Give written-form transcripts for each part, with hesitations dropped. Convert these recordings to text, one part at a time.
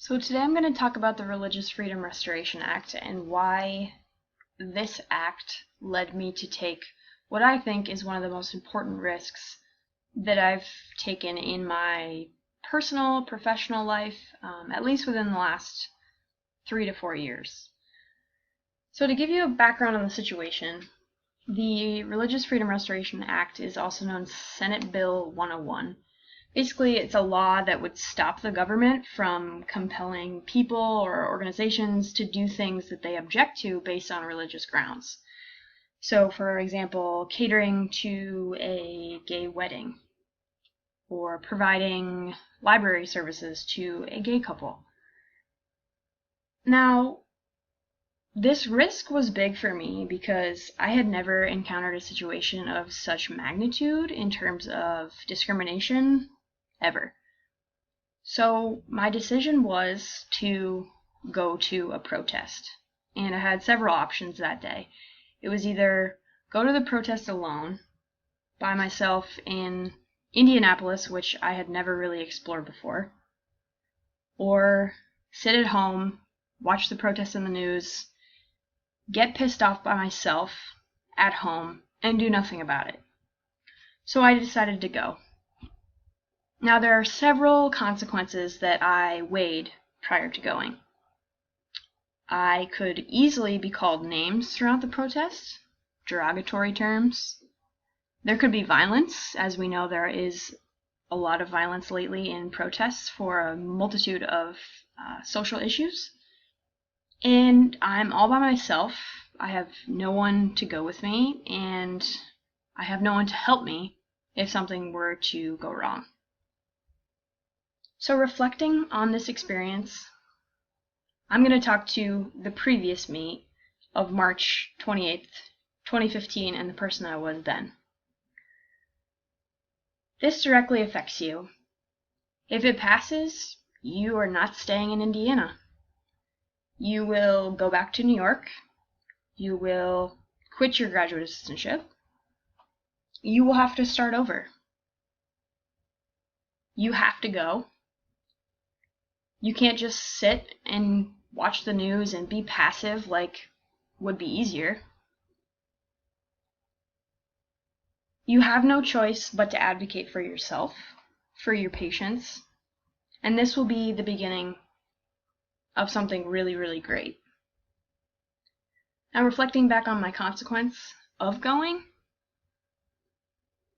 So today I'm going to talk about the Religious Freedom Restoration Act and why this act led me to take what I think is one of the most important risks that I've taken in my personal, professional life, at least within the last 3 to 4 years. So to give you a background on the situation, the Religious Freedom Restoration Act is also known as Senate Bill 101. Basically, it's a law that would stop the government from compelling people or organizations to do things that they object to based on religious grounds. So, for example, catering to a gay wedding, or providing library services to a gay couple. Now, this risk was big for me because I had never encountered a situation of such magnitude in terms of discrimination ever. So my decision was to go to a protest, and I had several options that day. It was either go to the protest alone, by myself in Indianapolis, which I had never really explored before, or sit at home, watch the protest in the news, get pissed off by myself at home, and do nothing about it. So I decided to go. Now, there are several consequences that I weighed prior to going. I could easily be called names throughout the protest, derogatory terms. There could be violence, as we know there is a lot of violence lately in protests for a multitude of social issues. And I'm all by myself. I have no one to go with me, and I have no one to help me if something were to go wrong. So reflecting on this experience, I'm going to talk to the previous me of March 28th, 2015, and the person I was then. This directly affects you. If it passes, you are not staying in Indiana. You will go back to New York. You will quit your graduate assistantship. You will have to start over. You have to go. You can't just sit and watch the news and be passive like would be easier. You have no choice but to advocate for yourself, for your patients, and this will be the beginning of something really, really great. Now, reflecting back on my consequence of going,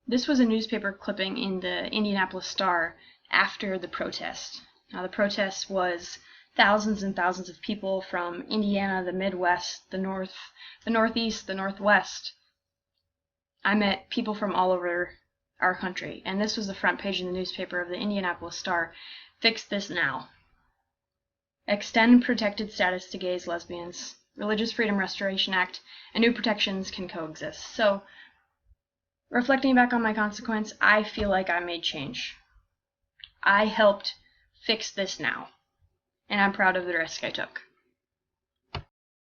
this was a newspaper clipping in the Indianapolis Star after the protest. Now, the protest was thousands and thousands of people from Indiana, the Midwest, the North, the Northeast, the Northwest. I met people from all over our country, and this was the front page in the newspaper of the Indianapolis Star. Fix this now. Extend protected status to gays, lesbians. Religious Freedom Restoration Act and new protections can coexist. So, reflecting back on my consequence, I feel like I made change. I helped fix this now, and I'm proud of the risk I took.